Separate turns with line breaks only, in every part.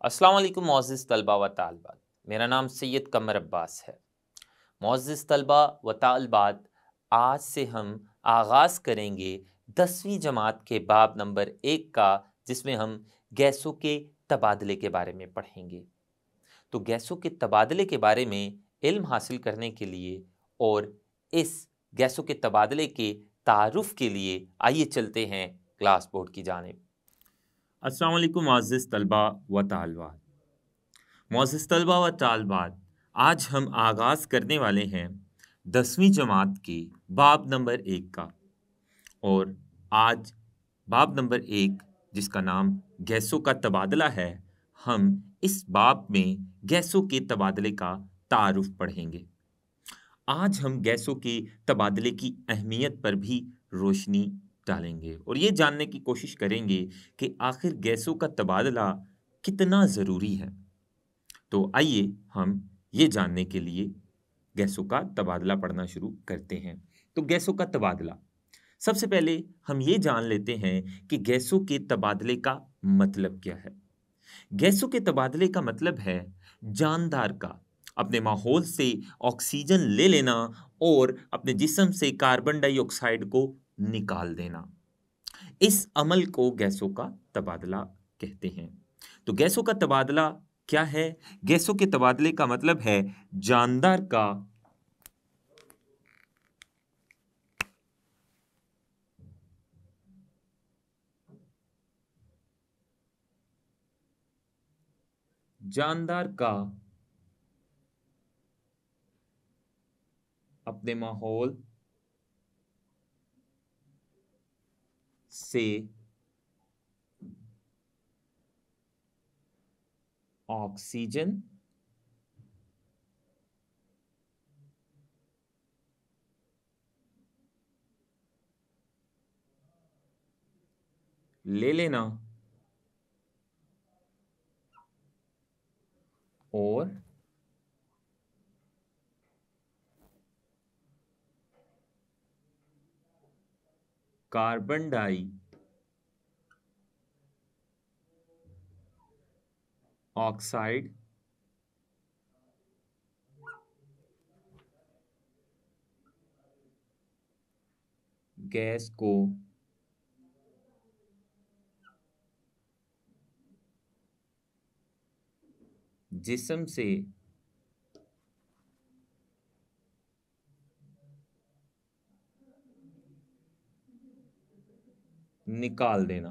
अस्सलाम वालेकुम मोअज़्ज़िज़ तलबा व तालिबात। मेरा नाम सैयद कमर अब्बास है। मोअज़्ज़िज़ तलबा व तालिबात, आज से हम आगाज़ करेंगे 10वीं जमात के बाब नंबर 1 का, जिसमें हम गैसों के तबादले के बारे में पढ़ेंगे। तो गैसों के तबादले के बारे में इल्म हासिल करने के लिए और इस गैसों के तबादले के तारुफ़ के लिए आइए चलते हैं क्लास बोर्ड की जानिब। अस्सलाम वालेकुम मोअज़्ज़िज़ तलबा व तालिबात। मोअज़्ज़िज़ तलबा व तालिबात, आज हम आगाज़ करने वाले हैं 10वीं जमात के बाब नंबर 1 का। और आज बाब नंबर 1, जिसका नाम गैसों का तबादला है, हम इस बाब में गैसों के तबादले का तारुफ़ पढ़ेंगे। आज हम गैसों के तबादले की अहमियत पर भी रोशनी डालेंगे और ये जानने की कोशिश करेंगे कि आखिर गैसों का तबादला कितना ज़रूरी है। तो आइए हम ये जानने के लिए गैसों का तबादला पढ़ना शुरू करते हैं। तो गैसों का तबादला, सबसे पहले हम ये जान लेते हैं कि गैसों के तबादले का मतलब क्या है। गैसों के तबादले का मतलब है जानदार का अपने माहौल से ऑक्सीजन ले लेना और अपने जिस्म से कार्बन डाइऑक्साइड को निकाल देना। इस अमल को गैसों का तबादला कहते हैं। तो गैसों का तबादला क्या है? गैसों के तबादले का मतलब है जानदार का जानदार का अपने माहौल से ऑक्सीजन ले लेना और कार्बन डाई ऑक्साइड गैस को जिस्म से निकाल देना।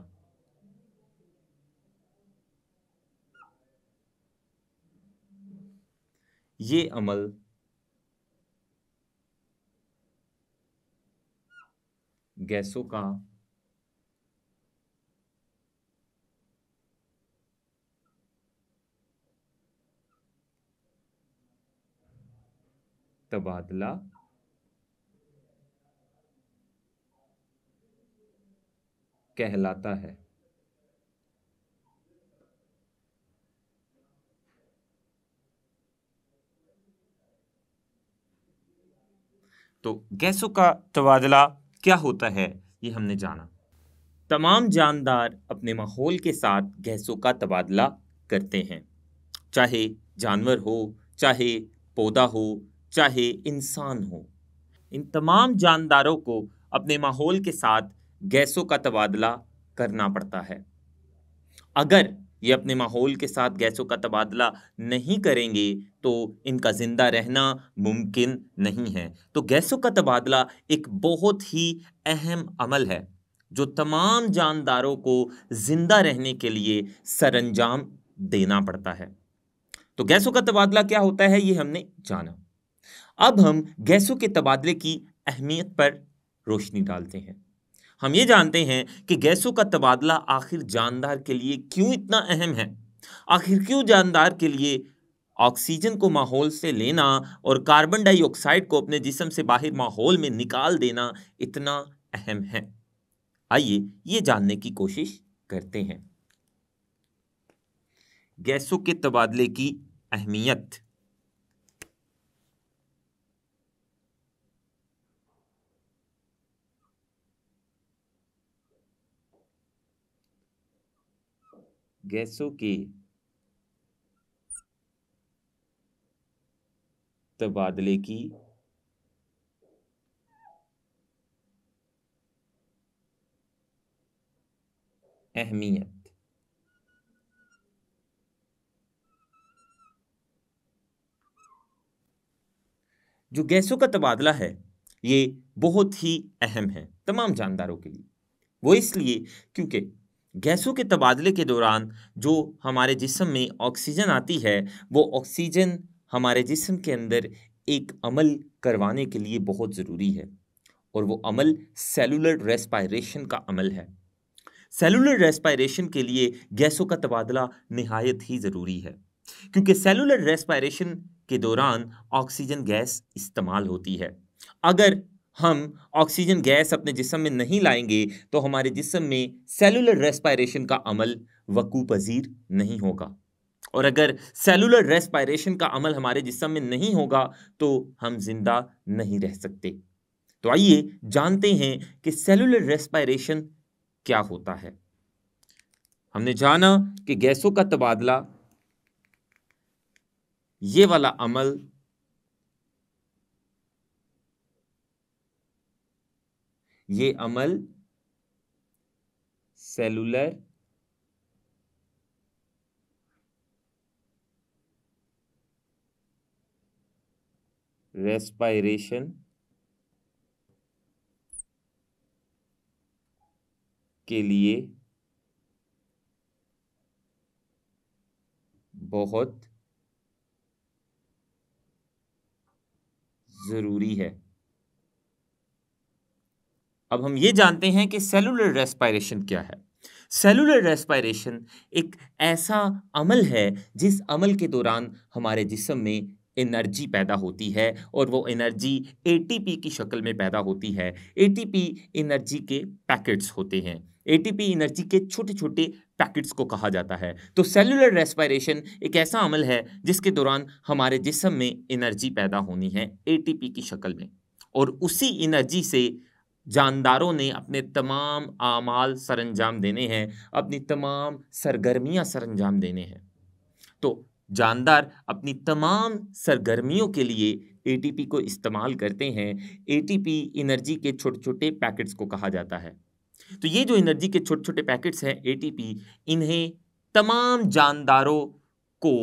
ये अमल गैसों का तबादला कहलाता है। तो गैसों का तबादला क्या होता है, ये हमने जाना। तमाम जानदार अपने माहौल के साथ गैसों का तबादला करते हैं, चाहे जानवर हो, चाहे पौधा हो, चाहे इंसान हो। इन तमाम जानदारों को अपने माहौल के साथ गैसों का तबादला करना पड़ता है। अगर ये अपने माहौल के साथ गैसों का तबादला नहीं करेंगे तो इनका जिंदा रहना मुमकिन नहीं है। तो गैसों का तबादला एक बहुत ही अहम अमल है जो तमाम जानदारों को जिंदा रहने के लिए सरंजाम देना पड़ता है। तो गैसों का तबादला क्या होता है, ये हमने जाना। अब हम गैसों के तबादले की अहमियत पर रोशनी डालते हैं। हम ये जानते हैं कि गैसों का तबादला आखिर जानदार के लिए क्यों इतना अहम है। आखिर क्यों जानदार के लिए ऑक्सीजन को माहौल से लेना और कार्बन डाइऑक्साइड को अपने जिस्म से बाहर माहौल में निकाल देना इतना अहम है। आइए ये जानने की कोशिश करते हैं। गैसों के तबादले की अहमियत। गैसों के तबादले की अहमियत। जो गैसों का तबादला है ये बहुत ही अहम है तमाम जानदारों के लिए। वो इसलिए क्योंकि गैसों के तबादले के दौरान जो हमारे जिस्म में ऑक्सीजन आती है वो ऑक्सीजन हमारे जिस्म के अंदर एक अमल करवाने के लिए बहुत ज़रूरी है, और वो अमल सेलुलर रेस्पायरेशन का अमल है। सेलुलर रेस्पायरेशन के लिए गैसों का तबादला निहायत ही ज़रूरी है, क्योंकि सेलुलर रेस्पायरेशन के दौरान ऑक्सीजन गैस इस्तेमाल होती है। अगर हम ऑक्सीजन गैस अपने जिस्म में नहीं लाएंगे तो हमारे जिस्म में सेलुलर रेस्पायरेशन का अमल वकू पजीर नहीं होगा, और अगर सेलुलर रेस्पायरेशन का अमल हमारे जिस्म में नहीं होगा तो हम जिंदा नहीं रह सकते। तो आइए जानते हैं कि सेलुलर रेस्पायरेशन क्या होता है। हमने जाना कि गैसों का तबादला ये वाला अमल सेलुलर रेस्पायरेशन के लिए बहुत ज़रूरी है। अब हम ये जानते हैं कि सेलुलर रेस्पायरेशन क्या है। सेलुलर रेस्पायरेशन एक ऐसा अमल है जिस अमल के दौरान हमारे जिस्म में एनर्जी पैदा होती है, और वो एनर्जी एटीपी की शक्ल में पैदा होती है। एटीपी एनर्जी के पैकेट्स होते हैं। एटीपी एनर्जी के छोटे छोटे पैकेट्स को कहा जाता है। तो सेलुलर रेस्पायरेशन एक ऐसा अमल है जिसके दौरान हमारे जिस्म में एनर्जी पैदा होनी है एटीपी की शक्ल में, और उसी एनर्जी से जानदारों ने अपने तमाम आमाल सरंजाम देने हैं, अपनी तमाम सरगर्मियां सरंजाम देने हैं। तो जानदार अपनी तमाम सरगर्मियों के लिए एटीपी को इस्तेमाल करते हैं। एटीपी एनर्जी के छोटे छोटे पैकेट्स को कहा जाता है। तो ये जो एनर्जी के छोटे छोटे पैकेट्स हैं एटीपी, इन्हें तमाम जानदारों को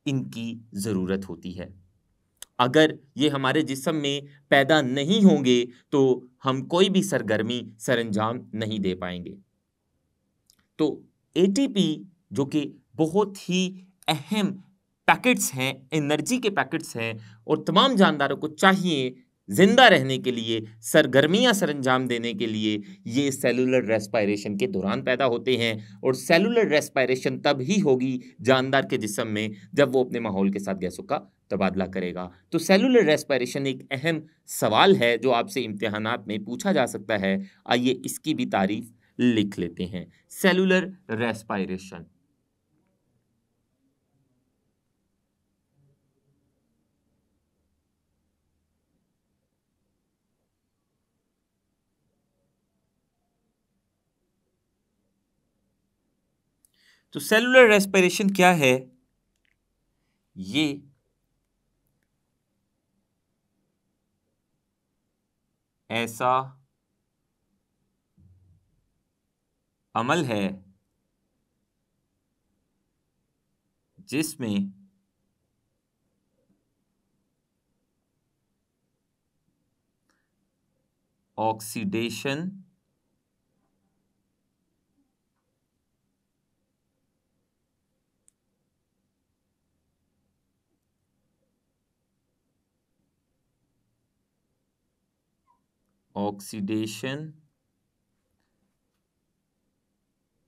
इनकी ज़रूरत होती है। अगर ये हमारे जिस्म में पैदा नहीं होंगे तो हम कोई भी सरगर्मी सरंजाम नहीं दे पाएंगे। तो एटीपी जो कि बहुत ही अहम पैकेट्स हैं, एनर्जी के पैकेट्स हैं, और तमाम जानदारों को चाहिए जिंदा रहने के लिए, सरगर्मियां सरंजाम देने के लिए, ये सेलुलर रेस्पायरेशन के दौरान पैदा होते हैं। और सेलुलर रेस्पायरेशन तब ही होगी जानदार के जिस्म में जब वो अपने माहौल के साथ गैसों का तबादला करेगा। तो सेलुलर रेस्पायरेशन एक अहम सवाल है जो आपसे इम्तिहानात में पूछा जा सकता है। आइए इसकी भी तारीफ लिख लेते हैं। सेलुलर रेस्पायरेशन, तो सेलुलर रेस्पिरेशन क्या है? ये ऐसा अमल है जिसमें ऑक्सीडेशन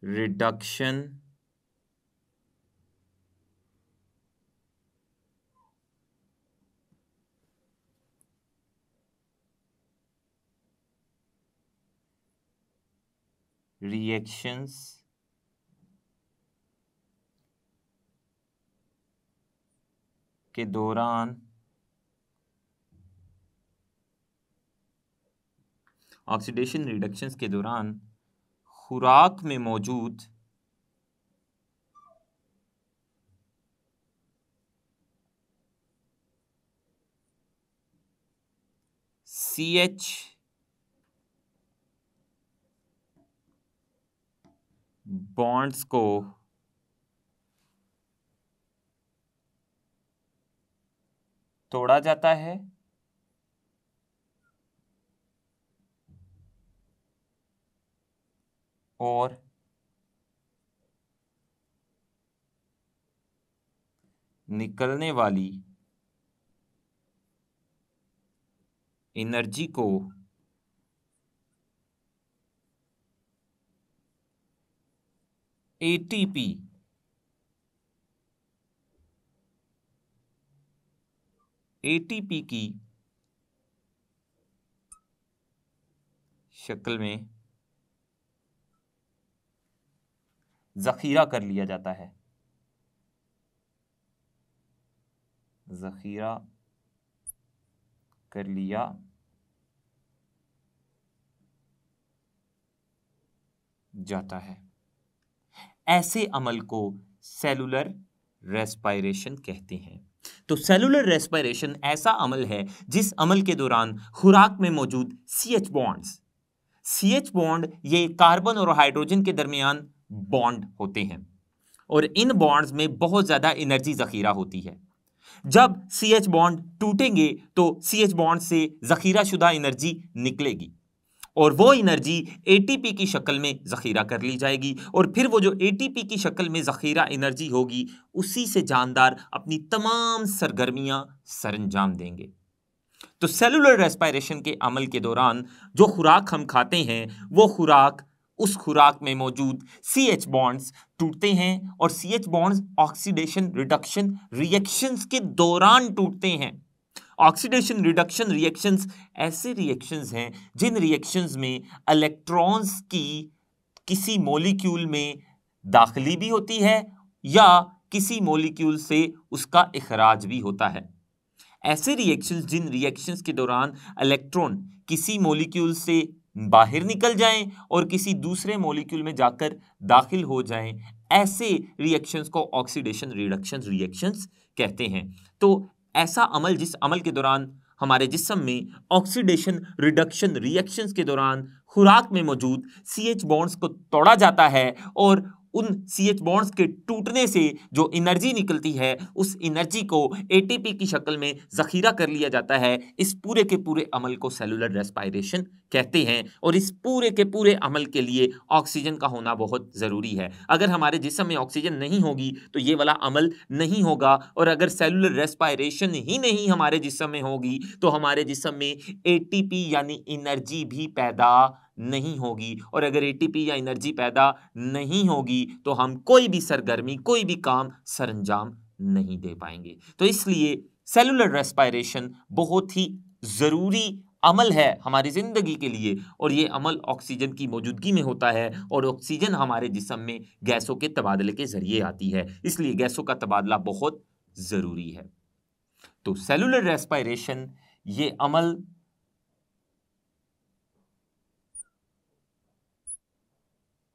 रिडक्शन रिएक्शंस के दौरान ऑक्सीडेशन रिडक्शंस के दौरान खुराक में मौजूद CH बॉन्ड्स को तोड़ा जाता है और निकलने वाली एनर्जी को एटीपी की शक्ल में जखीरा कर लिया जाता है। जखीरा कर लिया जाता है। ऐसे अमल को सेलुलर रेस्पिरेशन कहते हैं। तो सेलुलर रेस्पिरेशन ऐसा अमल है जिस अमल के दौरान खुराक में मौजूद CH बॉन्ड ये कार्बन और हाइड्रोजन के दरमियान बॉन्ड होते हैं और इन बॉन्ड्स में बहुत ज्यादा एनर्जी जखीरा होती है। जब CH बॉन्ड टूटेंगे तो CH बॉन्ड से जखीरा शुदा एनर्जी निकलेगी और वो एनर्जी ATP की शक्ल में जखीरा कर ली जाएगी और फिर वो जो ATP की शक्ल में जखीरा एनर्जी होगी उसी से जानदार अपनी तमाम सरगर्मियां सरंजाम देंगे। तो सेलुलर रेस्पिरेशन के अमल के दौरान जो खुराक हम खाते हैं वो खुराक उस खुराक में मौजूद CH बॉन्ड्स टूटते हैं और CH bonds oxidation reduction reactions के दौरान टूटते हैं। ऑक्सीडेशन रिडक्शन रिएक्शंस ऐसे रिएक्शंस हैं जिन रिएक्शंस में इलेक्ट्रॉन्स की किसी मॉलिक्यूल में दाखिली भी होती है या किसी मॉलिक्यूल से उसका इखराज भी होता है। ऐसे रिएक्शंस जिन रिएक्शंस के दौरान इलेक्ट्रॉन किसी मॉलिक्यूल से बाहर निकल जाएं और किसी दूसरे मॉलिक्यूल में जाकर दाखिल हो जाएं, ऐसे रिएक्शंस को ऑक्सीडेशन रिडक्शन रिएक्शंस कहते हैं। तो ऐसा अमल जिस अमल के दौरान हमारे जिस्म में ऑक्सीडेशन रिडक्शन रिएक्शंस के दौरान खुराक में मौजूद CH बॉन्ड्स को तोड़ा जाता है और उन CH बॉन्ड्स के टूटने से जो एनर्जी निकलती है उस एनर्जी को ATP की शक्ल में जखीरा कर लिया जाता है। इस पूरे के पूरे अमल को सेलुलर रेस्पिरेशन कहते हैं और इस पूरे के पूरे अमल के लिए ऑक्सीजन का होना बहुत ज़रूरी है। अगर हमारे जिस्म में ऑक्सीजन नहीं होगी तो ये वाला अमल नहीं होगा और अगर सेलुलर रेस्पिरेशन ही नहीं हमारे जिस्म में होगी तो हमारे जिस्म में ATP यानी एनर्जी भी पैदा नहीं होगी और अगर ATP या एनर्जी पैदा नहीं होगी तो हम कोई भी सरगर्मी कोई भी काम सरंजाम नहीं दे पाएंगे। तो इसलिए सेलुलर रेस्पिरेशन बहुत ही ज़रूरी अमल है हमारी ज़िंदगी के लिए और ये अमल ऑक्सीजन की मौजूदगी में होता है और ऑक्सीजन हमारे जिस्म में गैसों के तबादले के ज़रिए आती है, इसलिए गैसों का तबादला बहुत ज़रूरी है। तो सेलुलर रेस्पिरेशन ये अमल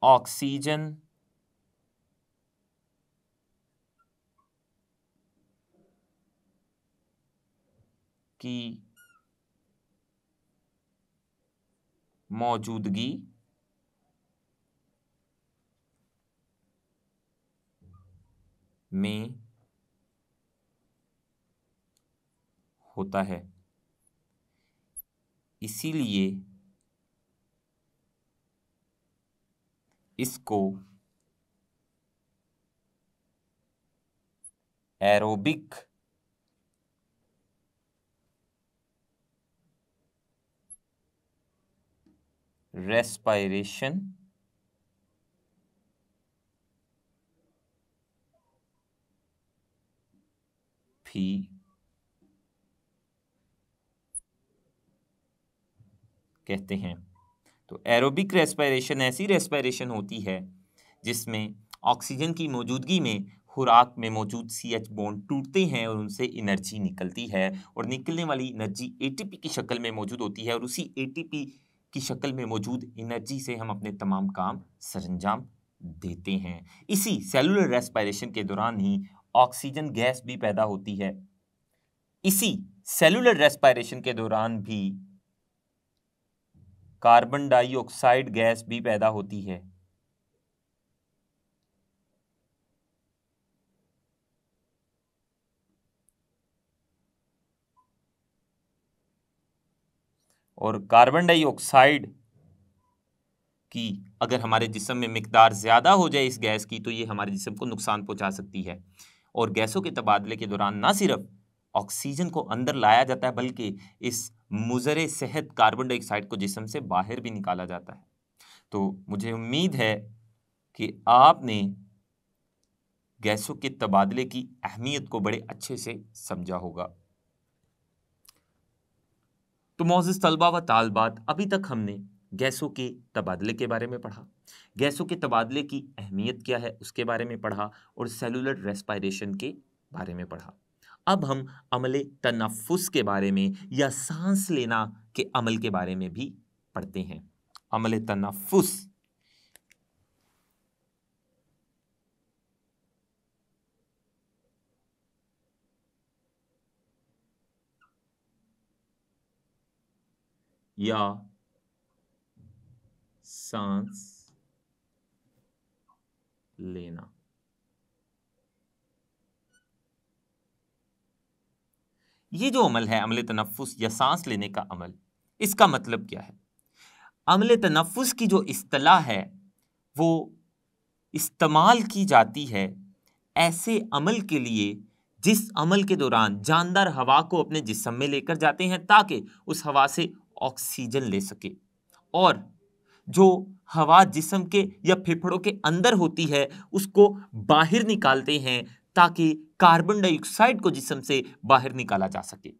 ऑक्सीजन की मौजूदगी में होता है। इसीलिए इसको एरोबिक रेस्पिरेशन भी कहते हैं। तो एरोबिक रेस्पिरेशन ऐसी रेस्पिरेशन होती है जिसमें ऑक्सीजन की मौजूदगी में खुराक में मौजूद CH बॉन्ड टूटते हैं और उनसे एनर्जी निकलती है और निकलने वाली एनर्जी ATP की शक्ल में मौजूद होती है और उसी ATP की शक्ल में मौजूद एनर्जी से हम अपने तमाम काम सरंजाम देते हैं। इसी सेलुलर रेस्पिरेशन के दौरान ही ऑक्सीजन गैस भी पैदा होती है। इसी सेलुलर रेस्पिरेशन के दौरान भी कार्बन डाइऑक्साइड गैस भी पैदा होती है। और कार्बन डाइऑक्साइड की अगर हमारे जिस्म में मिकदार ज़्यादा हो जाए इस गैस की, तो ये हमारे जिस्म को नुकसान पहुंचा सकती है। और गैसों के तबादले के दौरान ना सिर्फ ऑक्सीजन को अंदर लाया जाता है, बल्कि इस मुज़रे सेहत कार्बन डाइऑक्साइड को जिस्म से बाहर भी निकाला जाता है। तो मुझे उम्मीद है कि आपने गैसों के तबादले की अहमियत को बड़े अच्छे से समझा होगा। तो मोअज़्ज़िज़ तलबा व तालिबात, अभी तक हमने गैसों के तबादले के बारे में पढ़ा, गैसों के तबादले की अहमियत क्या है उसके बारे में पढ़ा, और सेलुलर रेस्पिरेशन के बारे में पढ़ा। अब हम अमले तनफ्फुस के बारे में या सांस लेना के अमल के बारे में भी पढ़ते हैं। अमले तनफ्फुस या सांस लेना। ये जो अमल है अमले तनफ्फुस या सांस लेने का अमल, इसका मतलब क्या है? अमले तनफ्फुस की जो इस्तिलाह है वो इस्तेमाल की जाती है ऐसे अमल के लिए जिस अमल के दौरान जानदार हवा को अपने जिस्म में लेकर जाते हैं ताकि उस हवा से ऑक्सीजन ले सके, और जो हवा जिस्म के या फेफड़ों के अंदर होती है उसको बाहर निकालते हैं ताकि कार्बन डाइऑक्साइड को जिस्म से बाहर निकाला जा सके।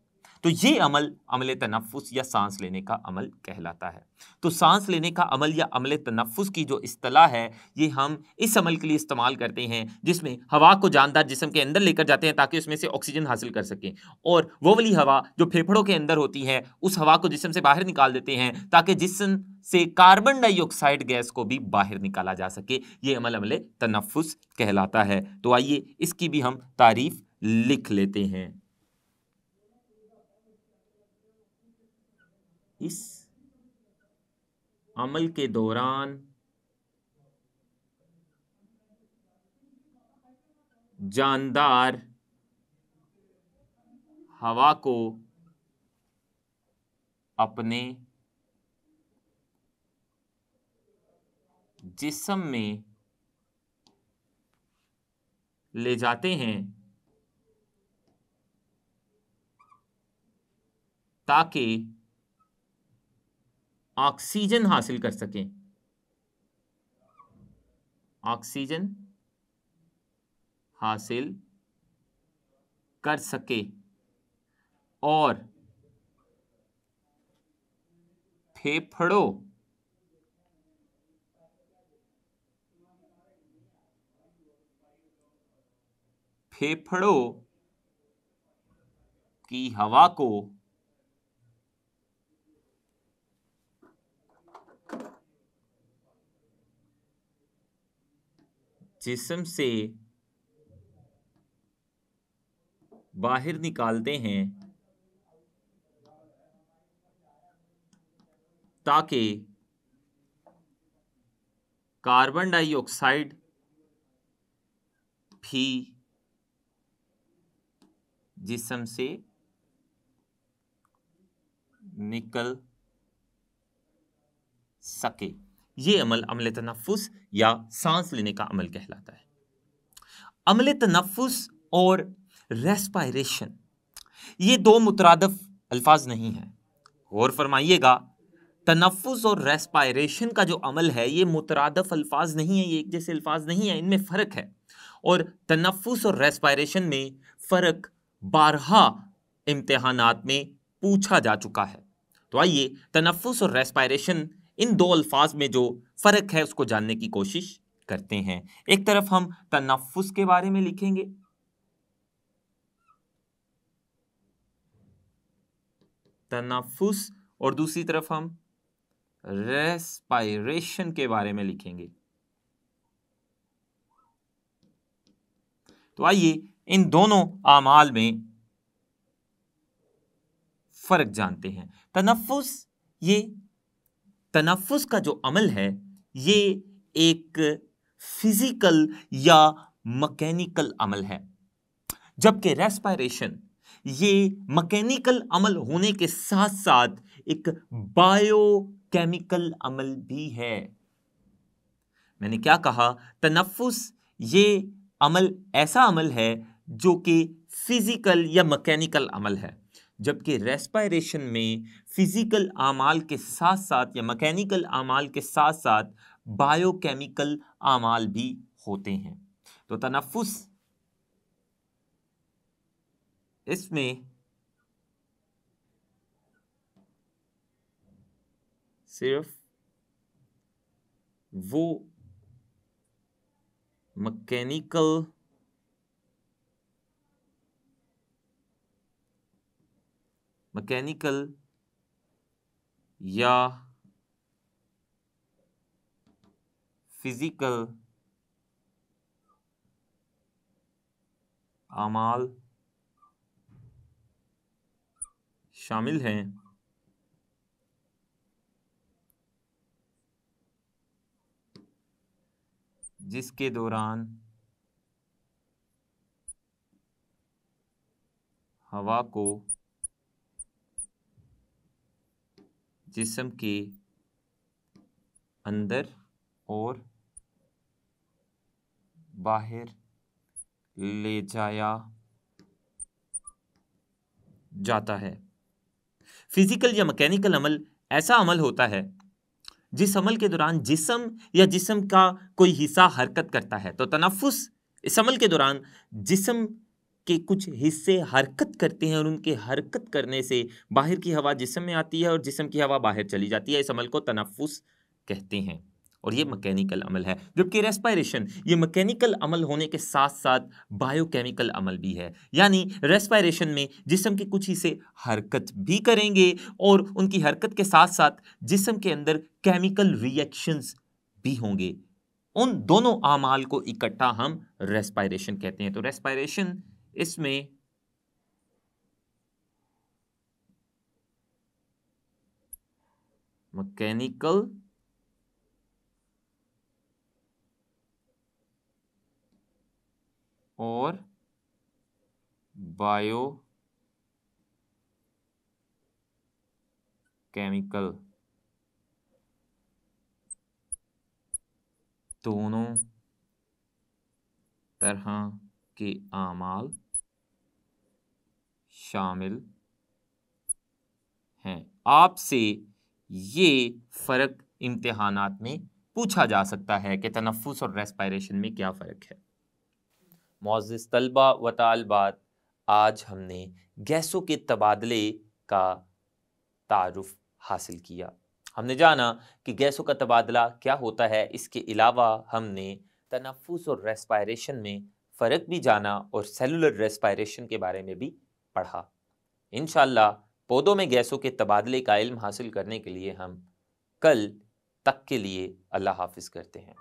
तो ये अमल अमले तनफ्फुस या सांस लेने का अमल कहलाता है। तो सांस लेने का अमल या अमले तनफ्फुस की जो इस्तिलाह है, ये हम इस अमल के लिए इस्तेमाल करते हैं जिसमें हवा को जानदार जिस्म के अंदर लेकर जाते हैं ताकि उसमें से ऑक्सीजन हासिल कर सकें, और वो वाली हवा जो फेफड़ों के अंदर होती है उस हवा को जिस्म से बाहर निकाल देते हैं ताकि जिस्म से कार्बन डाइऑक्साइड गैस को भी बाहर निकाला जा सके। ये अमल अमले तनफ्फुस कहलाता है। तो आइए इसकी भी हम तारीफ लिख लेते हैं। इस अमल के दौरान जानदार हवा को अपने जिस्म में ले जाते हैं ताकि ऑक्सीजन हासिल कर सकें, ऑक्सीजन हासिल कर सके, और फेफड़ों की हवा को जिस्म से बाहर निकालते हैं ताकि कार्बन डाइऑक्साइड भी जिस्म से निकल सके। ये अमल अमले तनफ्फुस या सांस लेने का अमल कहलाता है। अमले तनफ्फुस और रेस्पिरेशन ये दो मुतरादिफ अल्फाज नहीं हैं। गौर फरमाइएगा, तनफ्फुस और रेस्पिरेशन का जो अमल है ये मुतरादिफ अल्फाज नहीं है, ये एक जैसे अल्फाज नहीं है, इनमें फ़र्क है। और तनफ्फुस और रेस्पिरेशन में फ़र्क बारहा इम्तिहानात में पूछा जा चुका है। तो आइए तनफ्फुस और रेस्पिरेशन इन दो अल्फाज में जो फ़र्क है उसको जानने की कोशिश करते हैं। एक तरफ हम तनफ्फुस के बारे में लिखेंगे, तनफ्फुस, और दूसरी तरफ हम रेस्पिरेशन के बारे में लिखेंगे। तो आइए इन दोनों आमाल में फर्क जानते हैं। तनफ्फुस ये तनफ्फुस का जो अमल है ये एक फिजिकल या मैकेनिकल अमल है, जबकि रेस्पिरेशन ये मैकेनिकल अमल होने के साथ साथ एक बायोकेमिकल अमल भी है। मैंने क्या कहा? तनफ्फुस ये अमल ऐसा अमल है जो कि फिजिकल या मैकेनिकल अमल है, जबकि रेस्पिरेशन में फिजिकल आमाल के साथ साथ या मैकेनिकल आमाल के साथ साथ बायोकेमिकल आमाल भी होते हैं। तो तनफ्फुस इसमें सिर्फ वो मैकेनिकल या फिजिकल आमाल शामिल हैं जिसके दौरान हवा को जिस्म के अंदर और बाहर ले जाया जाता है। फिजिकल या मैकेनिकल अमल ऐसा अमल होता है जिस अमल के दौरान जिस्म या जिस्म का कोई हिस्सा हरकत करता है। तो तनफ्फुस इस अमल के दौरान जिस्म के कुछ हिस्से हरकत करते हैं और उनके हरकत करने से बाहर की हवा जिस्म में आती है और जिस्म की हवा बाहर चली जाती है। इस अमल को तनफ्फुस कहते हैं और ये मैकेनिकल अमल है, जबकि रेस्पिरेशन ये मैकेनिकल अमल होने के साथ साथ बायोकेमिकल अमल भी है। यानी रेस्पिरेशन में जिस्म के कुछ हिस्से हरकत भी करेंगे और उनकी हरकत के साथ साथ जिस्म के अंदर केमिकल रिएक्शंस भी होंगे। उन दोनों आमाल को इकट्ठा हम रेस्पिरेशन कहते हैं। तो रेस्पिरेशन इसमें मैकेनिकल और बायोकेमिकल दोनों तरह के आमाल शामिल हैं। आपसे ये फ़र्क इम्तिहानात में पूछा जा सकता है कि तनफ्फुस और रेस्पिरेशन में क्या फ़र्क है। मुअज़्ज़िज़ तलबा व तालिबात, आज हमने गैसों के तबादले का तारुफ हासिल किया। हमने जाना कि गैसों का तबादला क्या होता है। इसके अलावा हमने तनफ्फुस और रेस्पिरेशन में फ़र्क भी जाना और सेलुलर रेस्पिरेशन के बारे में भी पढ़ा। इंशाअल्लाह पौधों में गैसों के तबादले का इल्म हासिल करने के लिए हम कल तक के लिए अल्लाह हाफ़िज़ करते हैं।